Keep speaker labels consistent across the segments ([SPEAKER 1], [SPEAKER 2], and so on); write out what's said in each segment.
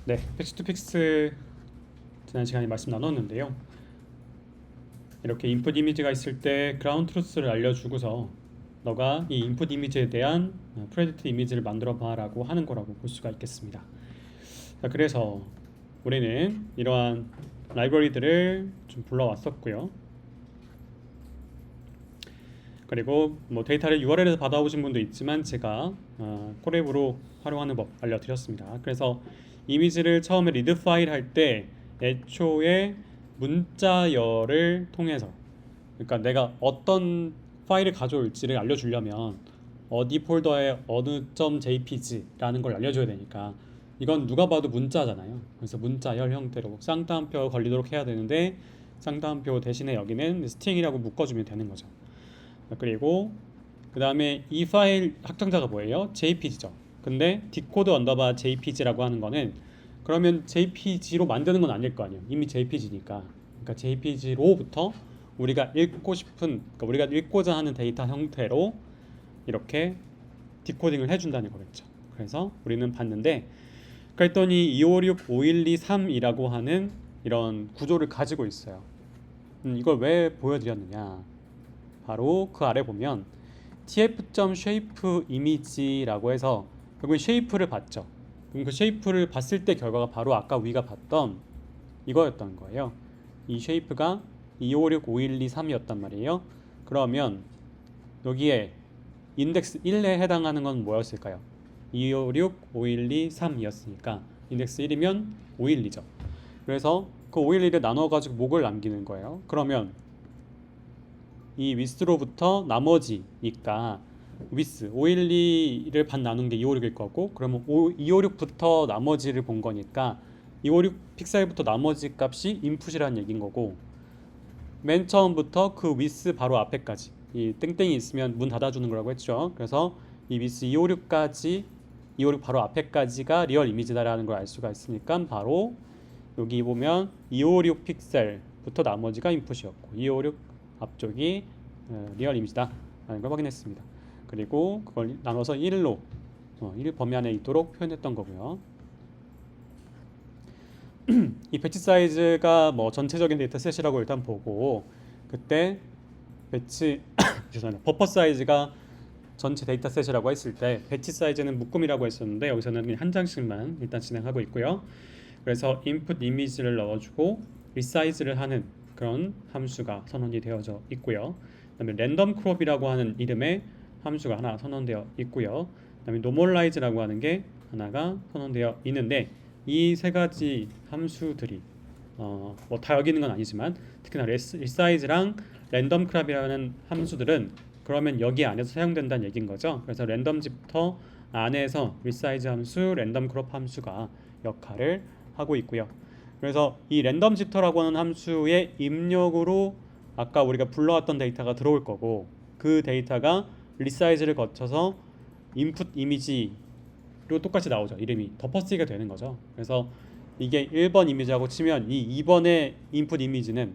[SPEAKER 1] 네, 패치 투 픽스 지난 시간에 말씀 나눴는데요. 이렇게 인풋 이미지가 있을 때 그라운드 트루스를 알려주고서 너가 이 인풋 이미지에 대한 프레디트 이미지를 만들어 봐라고 하는 거라고 볼 수가 있겠습니다. 자, 그래서 우리는 이러한 라이브러리들을 좀 불러왔었고요. 그리고 뭐 데이터를 URL에서 받아오신 분도 있지만 제가 콜앱으로 활용하는 법 알려드렸습니다. 그래서 이미지를 처음에 리드 파일 할 때 애초에 문자열을 통해서, 그러니까 내가 어떤 파일을 가져올지를 알려주려면 어디 폴더에 어느 .jpg라는 걸 알려줘야 되니까 이건 누가 봐도 문자잖아요. 그래서 문자열 형태로 쌍따옴표 걸리도록 해야 되는데 쌍따옴표 대신에 여기는 스트링이라고 묶어주면 되는 거죠. 그리고 그 다음에 이 파일 확장자가 뭐예요? JPG죠. 근데 디코드 언더바 JPG라고 하는 거는 그러면 JPG로 만드는 건 아닐 거 아니에요. 이미 JPG니까. 그러니까 JPG로부터 우리가 읽고 싶은, 그러니까 우리가 읽고자 하는 데이터 형태로 이렇게 디코딩을 해준다는 거겠죠. 그래서 우리는 봤는데, 그랬더니 256512-3이라고 하는 이런 구조를 가지고 있어요. 이걸 왜 보여드렸느냐? 바로 그 아래 보면 tf.shape image라고 해서 결국엔 쉐이프를 봤죠. 그럼 그 쉐이프를 봤을 때 결과가 바로 아까 우리가 봤던 이거였던 거예요. 이 쉐이프가 256512-3이었단 말이에요. 그러면 여기에 인덱스 1에 해당하는 건 뭐였을까요? 256512-3이었으니까 인덱스 1이면 512죠. 그래서 그 512를 나눠가지고 목을 남기는 거예요. 그러면 이 위스로부터 나머지니까 위스 512를 반 나눈 게 256일 거고, 그러면 256부터 나머지를 본 거니까 256 픽셀부터 나머지 값이 인풋이라는 얘기인 거고, 맨 처음부터 그 위스 바로 앞에까지 이 땡땡이 있으면 문 닫아주는 거라고 했죠. 그래서 이 위스 256까지 256 바로 앞에까지가 리얼 이미지다라는 걸 알 수가 있으니까 바로 여기 보면 256 픽셀부터 나머지가 인풋이었고 256 앞쪽이 리얼 이미지다 라는 걸 확인했습니다. 그리고 그걸 나눠서 1로 1 범위 안에 있도록 표현했던 거고요. 이 배치 사이즈가 뭐 전체적인 데이터셋이라고 일단 보고, 그때 배치 죄송합니다. 버퍼 사이즈가 전체 데이터셋이라고 했을 때 배치 사이즈는 묶음이라고 했었는데 여기서는 그냥 한 장씩만 일단 진행하고 있고요. 그래서 인풋 이미지를 넣어주고 리사이즈를 하는 그런 함수가 선언이 되어져 있고요. 그다음에 랜덤 크롭이라고 하는 이름의 함수가 하나 선언되어 있고요. 그다음에 노멀라이즈라고 하는 게 하나가 선언되어 있는데, 이 세 가지 함수들이 뭐 다 여기 있는 건 아니지만 특히나 리사이즈랑 랜덤 크롭이라는 함수들은 그러면 여기 안에서 사용된다는 얘기인 거죠. 그래서 랜덤 집터 안에서 리사이즈 함수, 랜덤 크롭 함수가 역할을 하고 있고요. 그래서 이 랜덤 집터라고 하는 함수의 입력으로 아까 우리가 불러왔던 데이터가 들어올 거고, 그 데이터가 리사이즈를 거쳐서 인풋 이미지로 똑같이 나오죠. 이름이 덮어쓰기가 되는 거죠. 그래서 이게 1번 이미지하고 치면 이 2번의 인풋 이미지는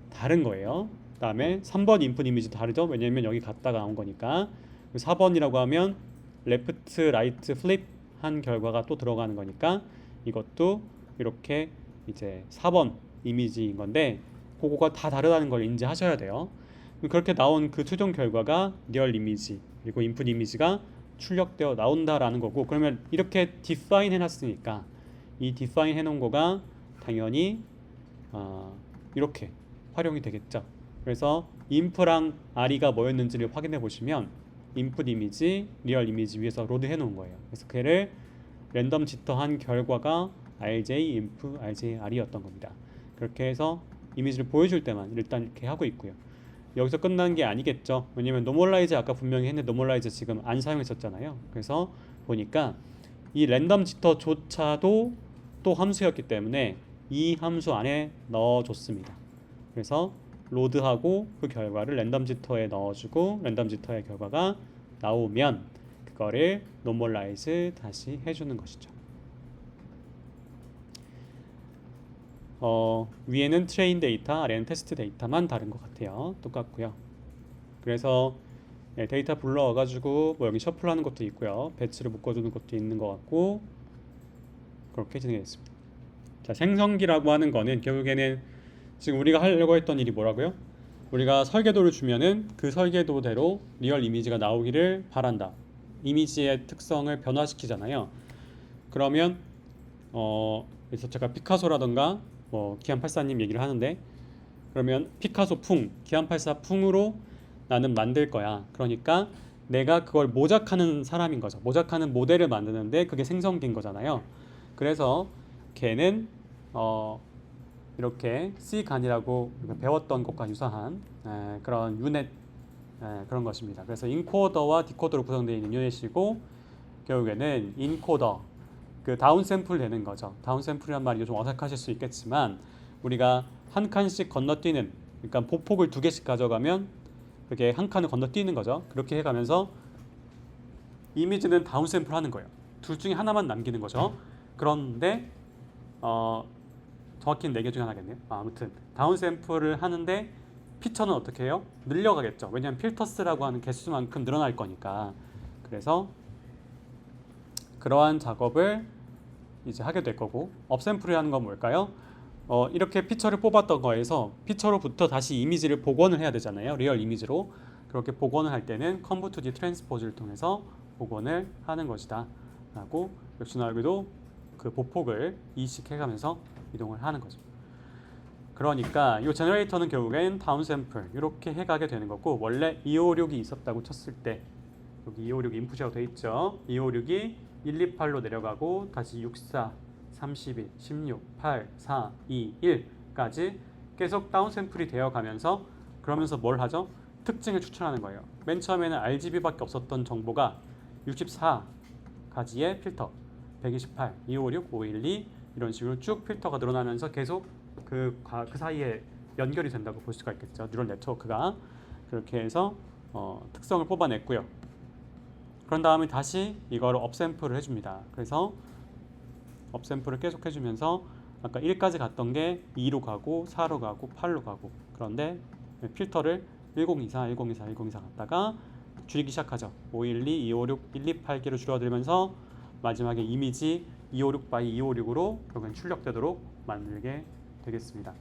[SPEAKER 1] 다른 거예요. 그 다음에 3번 인풋 이미지 다르죠. 왜냐면 여기 갔다가 나온 거니까. 4번이라고 하면 레프트, 라이트, 플립 한 결과가 또 들어가는 거니까 이것도 이렇게 이제 4번 이미지인 건데, 그거가 다 다르다는 걸 인지하셔야 돼요. 그렇게 나온 그 최종 결과가 리얼 이미지 그리고 인풋 이미지가 출력되어 나온다라는 거고, 그러면 이렇게 디파인 해놨으니까 이 디파인 해놓은 거가 당연히 이렇게 활용이 되겠죠. 그래서 인프랑 r이가 뭐였는지를 확인해 보시면 인풋 이미지, 리얼 이미지 위에서 로드 해놓은 거예요. 그래서 걔를 랜덤 지터한 결과가 rj, inf, rj, r이었던 겁니다. 그렇게 해서 이미지를 보여줄 때만 일단 이렇게 하고 있고요. 여기서 끝난 게 아니겠죠. 왜냐면 노멀라이즈 아까 분명히 했는데 노멀라이즈 지금 안 사용했었잖아요. 그래서 보니까 이 랜덤 지터조차도 또 함수였기 때문에 이 함수 안에 넣어줬습니다. 그래서 로드하고 그 결과를 랜덤 지터에 넣어주고 랜덤 지터의 결과가 나오면 그거를 노멀라이즈 다시 해주는 것이죠. 위에는 트레인 데이터, 아래는 테스트 데이터만 다른 것 같아요. 똑같고요. 그래서 데이터 불러와가지고 뭐 여기 셔플하는 것도 있고요. 배치를 묶어주는 것도 있는 것 같고, 그렇게 진행했습니다. 자, 생성기라고 하는 거는 결국에는 지금 우리가 하려고 했던 일이 뭐라고요? 우리가 설계도를 주면은 그 설계도대로 리얼 이미지가 나오기를 바란다. 이미지의 특성을 변화시키잖아요. 그러면 그래서 제가 피카소라던가 뭐 기안84님 얘기를 하는데, 그러면 피카소 풍, 기안84 풍으로 나는 만들 거야. 그러니까 내가 그걸 모작하는 사람인 거죠. 모작하는 모델을 만드는데 그게 생성기인 거잖아요. 그래서 걔는 이렇게 C간이라고 배웠던 것과 유사한 그런 유닛, 그런 것입니다. 그래서 인코더와 디코더로 구성되어 있는 유닛이고, 결국에는 인코더, 그 다운 샘플 되는 거죠. 다운 샘플이란 말이 좀 어색하실 수 있겠지만, 우리가 한 칸씩 건너뛰는, 그러니까 보폭을 두 개씩 가져가면 그게 한 칸을 건너뛰는 거죠. 그렇게 해가면서 이미지는 다운 샘플 하는 거예요. 둘 중에 하나만 남기는 거죠. 그런데 정확히는 4개 중에 하나겠네요. 아무튼 다운 샘플을 하는데 피처는 어떻게 해요? 늘려가겠죠. 왜냐하면 필터스라고 하는 개수만큼 늘어날 거니까. 그래서 그러한 작업을 이제 하게 될 거고, 업샘플이라는 건 뭘까요? 이렇게 피처를 뽑았던 거에서 피처로부터 다시 이미지를 복원을 해야 되잖아요. 리얼 이미지로. 그렇게 복원을 할 때는 컨버트 디 트랜스포즈를 통해서 복원을 하는 것이다 라고, 역시나 여기도 그 보폭을 이식해가면서 이동을 하는 거죠. 그러니까 이 제너레이터는 결국엔 다운 샘플 이렇게 해가게 되는 거고, 원래 256이 있었다고 쳤을 때, 여기 256 인풋이라고 돼 있죠. 256이 128로 내려가고 다시 64, 32, 16, 8, 4, 2, 1까지 계속 다운 샘플이 되어 가면서, 그러면서 뭘 하죠? 특징을 추출하는 거예요. 맨 처음에는 RGB밖에 없었던 정보가 64가지의 필터, 128, 256, 512 이런 식으로 쭉 필터가 늘어나면서 계속 그 사이에 연결이 된다고 볼 수가 있겠죠. 뉴럴 네트워크가 그렇게 해서 특성을 뽑아냈고요. 그런 다음에 다시 이거를 업샘플을 해줍니다. 그래서 업샘플을 계속 해주면서 아까 1까지 갔던 게 2로 가고 4로 가고 8로 가고, 그런데 필터를 1024, 1024, 1024 갔다가 줄이기 시작하죠. 512, 256, 128개로 줄어들면서 마지막에 이미지 256 by 256으로 결국엔 출력되도록 만들게 되겠습니다.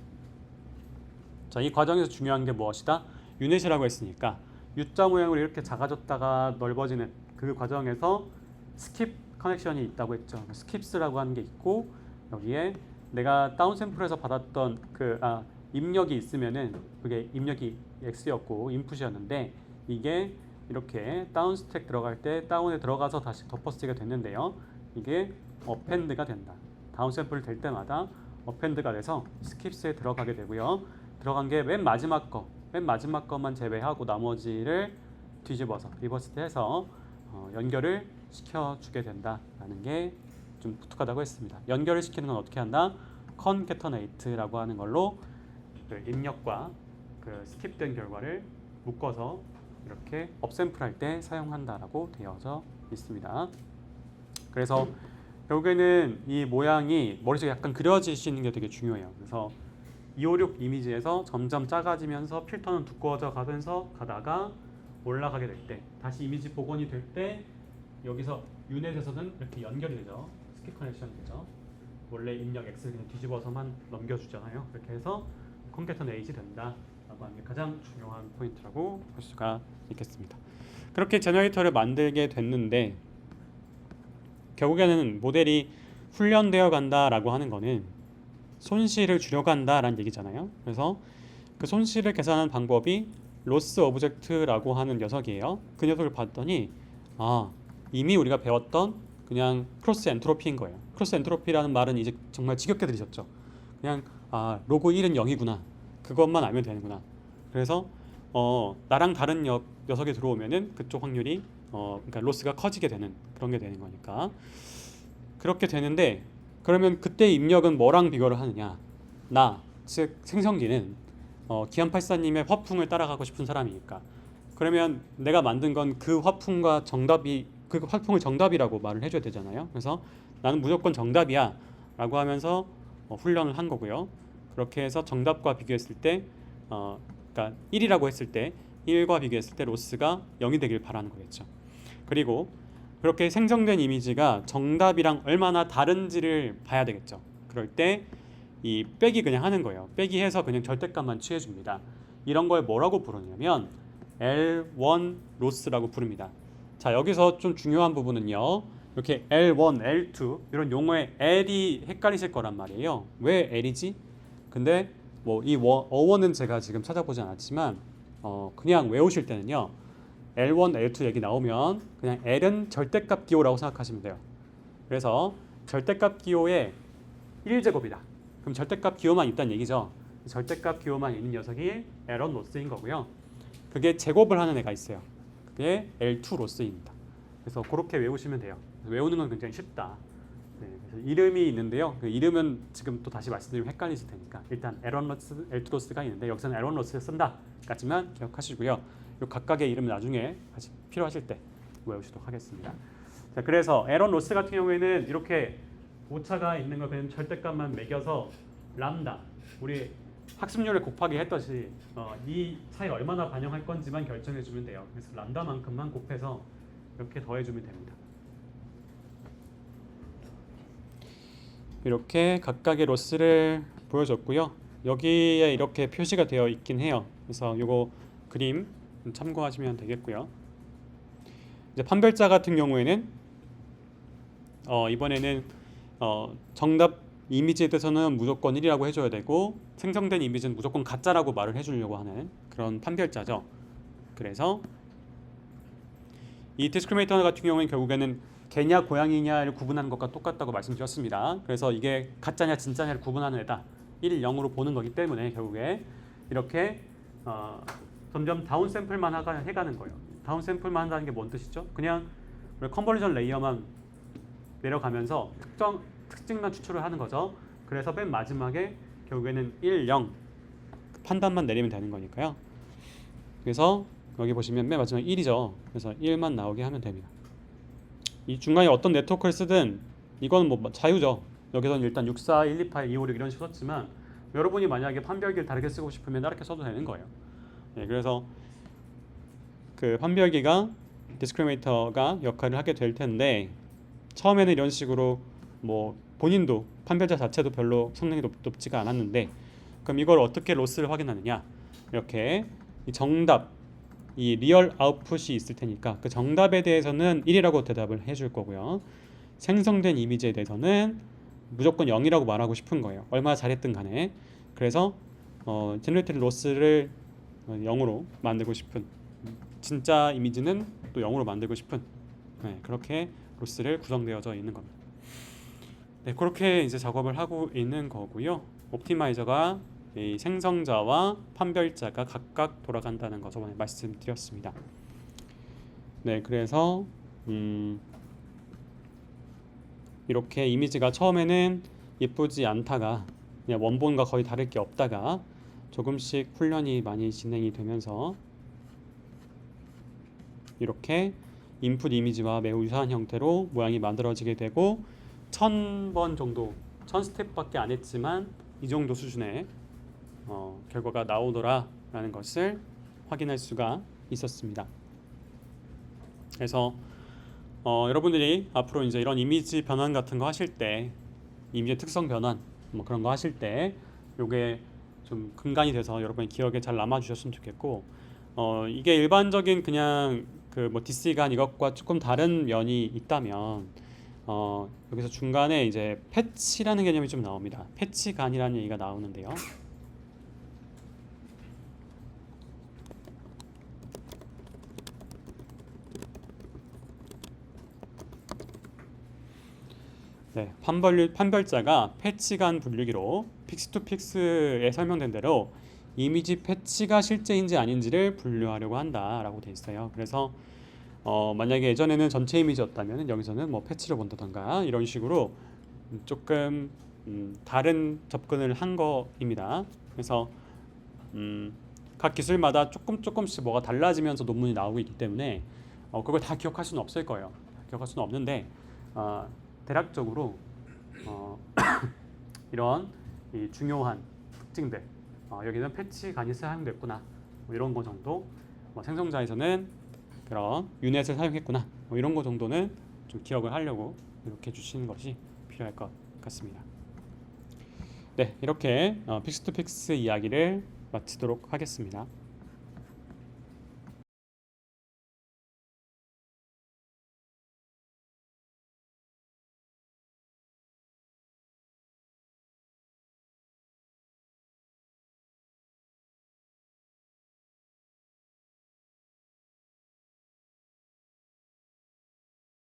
[SPEAKER 1] 자, 이 과정에서 중요한 게 무엇이다? 유닛이라고 했으니까 U자 모양으로 이렇게 작아졌다가 넓어지는 그 과정에서 스킵 커넥션이 있다고 했죠. 스킵스라고 하는 게 있고, 여기에 내가 다운 샘플에서 받았던 입력이 있으면은 그게 입력이 X였고 인풋이었는데, 이게 이렇게 다운 스택 들어갈 때 다운에 들어가서 다시 덮어쓰기가 됐는데요. 이게 어펜드가 된다. 다운 샘플 될 때마다 어펜드가 돼서 스킵스에 들어가게 되고요. 들어간 게 맨 마지막 것만 제외하고 나머지를 뒤집어서 리버스 해서 연결을 시켜주게 된다라는 게 좀 독특하다고 했습니다. 연결을 시키는 건 어떻게 한다? 컨캐터네이트라고 하는 걸로 그 입력과 그 스킵된 결과를 묶어서 이렇게 업샘플할 때 사용한다라고 되어져 있습니다. 그래서 결국에는 이 모양이 머릿속에 약간 그려지시는 게 되게 중요해요. 그래서 256 이미지에서 점점 작아지면서 필터는 두꺼워져 가면서 가다가 올라가게 될 때, 다시 이미지 복원이 될 때 여기서 유닛에서는 이렇게 연결이 되죠. 스킵 커넥션이 되죠. 원래 입력 X를 그냥 뒤집어서만 넘겨주잖아요. 그렇게 해서 컨캐터네이트 된다 라고 하는 게 가장 중요한 포인트라고 볼 수가 있겠습니다. 그렇게 제너레이터를 만들게 됐는데, 결국에는 모델이 훈련되어 간다라고 하는 거는 손실을 줄여간다라는 얘기잖아요. 그래서 그 손실을 계산하는 방법이 로스 오브젝트라고 하는 녀석이에요. 그 녀석을 봤더니 이미 우리가 배웠던 그냥 크로스 엔트로피인 거예요. 크로스 엔트로피라는 말은 이제 정말 지겹게 들으셨죠. 그냥 로그 1은 0이구나. 그것만 알면 되는구나. 그래서 나랑 다른 녀석이 들어오면은 그쪽 확률이 그러니까 로스가 커지게 되는 그런 게 되는 거니까. 그렇게 되는데, 그러면 그때 입력은 뭐랑 비교를 하느냐? 즉 생성기는 기안84님의 화풍을 따라가고 싶은 사람이니까. 그러면 내가 만든 건 그 화풍과 정답이, 그 화풍을 정답이라고 말을 해줘야 되잖아요. 그래서 나는 무조건 정답이야 라고 하면서 훈련을 한 거고요. 그렇게 해서 정답과 비교했을 때 그러니까 1이라고 했을 때 1과 비교했을 때 로스가 0이 되길 바라는 거겠죠. 그리고 그렇게 생성된 이미지가 정답이랑 얼마나 다른지를 봐야 되겠죠. 그럴 때 이 빼기 그냥 하는 거예요. 빼기 해서 그냥 절대값만 취해줍니다. 이런 걸 뭐라고 부르냐면 L1 로스라고 부릅니다. 자, 여기서 좀 중요한 부분은요. 이렇게 L1, L2 이런 용어에 L이 헷갈리실 거란 말이에요. 왜 L이지? 근데 뭐 이 어원은 제가 지금 찾아보지 않았지만 그냥 외우실 때는요. L1, L2 얘기 나오면 그냥 L은 절대값 기호라고 생각하시면 돼요. 그래서 절대값 기호의 1제곱이다. 그럼 절대값 기호만 있다는 얘기죠. 절대값 기호만 있는 녀석이 L1 로스인 거고요. 그게 제곱을 하는 애가 있어요. 그게 L2 로스입니다. 그래서 그렇게 외우시면 돼요. 외우는 건 굉장히 쉽다. 네, 그래서 이름이 있는데요. 그 이름은 지금 또 다시 말씀드리면 헷갈리실 테니까 일단 L1 로스, L2 로스가 있는데 여기서는 L1 로스를 쓴다까지만 기억하시고요. 요 각각의 이름은 나중에 같이 필요하실 때 외우시도록 하겠습니다. 자, 그래서 L1 로스 같은 경우에는 이렇게 오차가 있는 걸 그냥 절대값만 매겨서 람다 우리 학습률에 곱하기 했듯이 이 차이 얼마나 반영할 건지만 결정해 주면 돼요. 그래서 람다만큼만 곱해서 이렇게 더해 주면 됩니다. 이렇게 각각의 로스를 보여줬고요. 여기에 이렇게 표시가 되어 있긴 해요. 그래서 이거 그림 참고하시면 되겠고요. 이제 판별자 같은 경우에는 이번에는 정답 이미지에 대해서는 무조건 1이라고 해줘야 되고 생성된 이미지는 무조건 가짜라고 말을 해주려고 하는 그런 판별자죠. 그래서 이 디스크리미네이터 같은 경우에는 결국에는 개냐 고양이냐를 구분하는 것과 똑같다고 말씀드렸습니다. 그래서 이게 가짜냐 진짜냐를 구분하는 애다. 1, 0으로 보는 거기 때문에 결국에 이렇게 점점 다운 샘플만 해가는 거예요. 다운 샘플만 한다는 게 뭔 뜻이죠? 그냥 컨버전 레이어만 내려가면서 특징만 추출을 하는 거죠. 그래서 맨 마지막에 결국에는 1, 0 판단만 내리면 되는 거니까요. 그래서 여기 보시면 맨 마지막에 1이죠. 그래서 1만 나오게 하면 됩니다. 이 중간에 어떤 네트워크를 쓰든 이건 뭐 자유죠. 여기서는 일단 64, 128, 256 이런 식으로 썼지만 여러분이 만약에 판별기를 다르게 쓰고 싶으면 이렇게 써도 되는 거예요. 네, 그래서 그 판별기가 디스크리미네이터가 역할을 하게 될 텐데 처음에는 이런 식으로 뭐 본인도 판별자 자체도 별로 성능이 높지가 않았는데 그럼 이걸 어떻게 로스를 확인하느냐? 이렇게 이 정답, 이 리얼 아웃풋이 있을 테니까 그 정답에 대해서는 1이라고 대답을 해줄 거고요. 생성된 이미지에 대해서는 무조건 0이라고 말하고 싶은 거예요. 얼마나 잘했든 간에. 그래서 제너레이티드 로스를 0으로 만들고 싶은 진짜 이미지는 또 0으로 만들고 싶은 그렇게 로스를 구성되어져 있는 겁니다. 네, 그렇게 이제 작업을 하고 있는 거고요. 옵티마이저가 이 생성자와 판별자가 각각 돌아간다는 거 저번에 말씀드렸습니다. 네, 그래서 이렇게 이미지가 처음에는 예쁘지 않다가 그냥 원본과 거의 다를 게 없다가 조금씩 훈련이 많이 진행이 되면서 이렇게 인풋 이미지와 매우 유사한 형태로 모양이 만들어지게 되고 1000번 정도 1000스텝밖에 안 했지만 이 정도 수준의 결과가 나오더라 라는 것을 확인할 수가 있었습니다. 그래서 여러분들이 앞으로 이제 이런 이미지 변환 같은 거 하실 때 이미지 특성 변환 뭐 그런 거 하실 때 요게 좀 근간이 돼서 여러분의 기억에 잘 남아 주셨으면 좋겠고 이게 일반적인 그냥 그 뭐 DC간 이것과 조금 다른 면이 있다면 여기서 중간에 이제 패치라는 개념이 좀 나옵니다. 패치간이라는 얘기가 나오는데요. 네, 판별자가 패치간 분류기로 픽스2픽스에 설명된 대로 이미지 패치가 실제인지 아닌지를 분류하려고 한다라고 돼 있어요. 그래서 만약에 예전에는 전체 이미지였다면 여기서는 뭐 패치를 본다던가 이런 식으로 조금 다른 접근을 한 거입니다. 그래서 각 기술마다 조금씩 뭐가 달라지면서 논문이 나오고 있기 때문에 그걸 다 기억할 수는 없을 거예요. 기억할 수는 없는데 대략적으로 이런 이 중요한 특징들 여기는 패치간이 사용됐구나 뭐 이런 거 정도 생성자에서는 그런 유넷을 사용했구나 뭐 이런 거 정도는 좀 기억을 하려고 이렇게 해주시는 것이 필요할 것 같습니다. 네, 이렇게 픽스 투 픽스 이야기를 마치도록 하겠습니다.